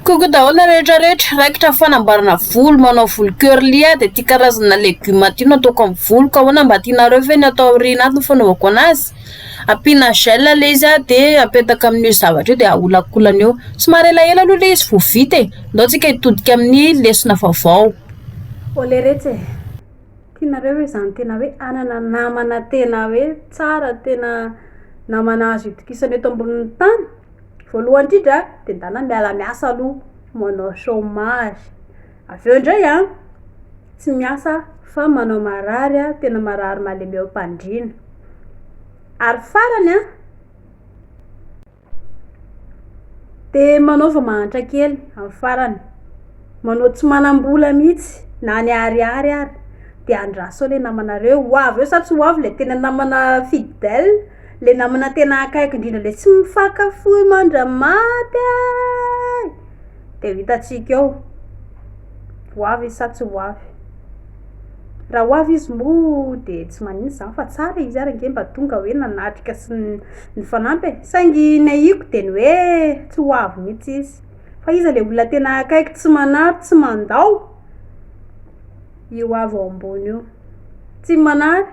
Koko daholo rehetrarehetra raikitra fanambarana volo manao volo curly dia ty karazana legioma ty no ataoko amin'ny volo ka ahoana mba tianareo ve ny atao aoriana ato no fanaovako anazy. Ampiana gel le izy dia apetaka amin'io zavatra io dia aholakolana eo somary elaela aloha le izy vao vita ndao tsika hitodika amin'ny lesona vaovao. Ole retsy tianareo hoe zany tena hoe anana namana tena hoe tsara tena namana azo itokisana eto ambonin'ny tany. Voalohany indrindra dia ndana miala miasa aloha manao chômage avy eo indray tsy miasa fa manao marary tena marary malemy eo am-pandriana ary farany dia manaova mahantra kely amin'ny farany manao tsy manam-bola mihitsy na ny ariary ary dia andraso le namanareo hoavy eo sa tsy hoavy le tena namana fidèle le namana tena akaiky indrindra le tsy mifankafohy mandramaty dia vitatsika eo hoavy izy sa tsy hoavy. Raha hoavy izy moa dia tsy manino zany fa tsara izy ary nge mba tonga hoe nanatrika sy ny fanampy saingy nahiko dia ny hoe tsy hoavy mihitsy izy fa izy le olona tena akaiky tsy manary tsy mandao io hoavy ao ambony io tsy manary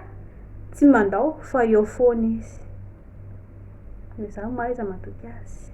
tsy mandao fa eo foana izy. Izaho maiza matoky azy.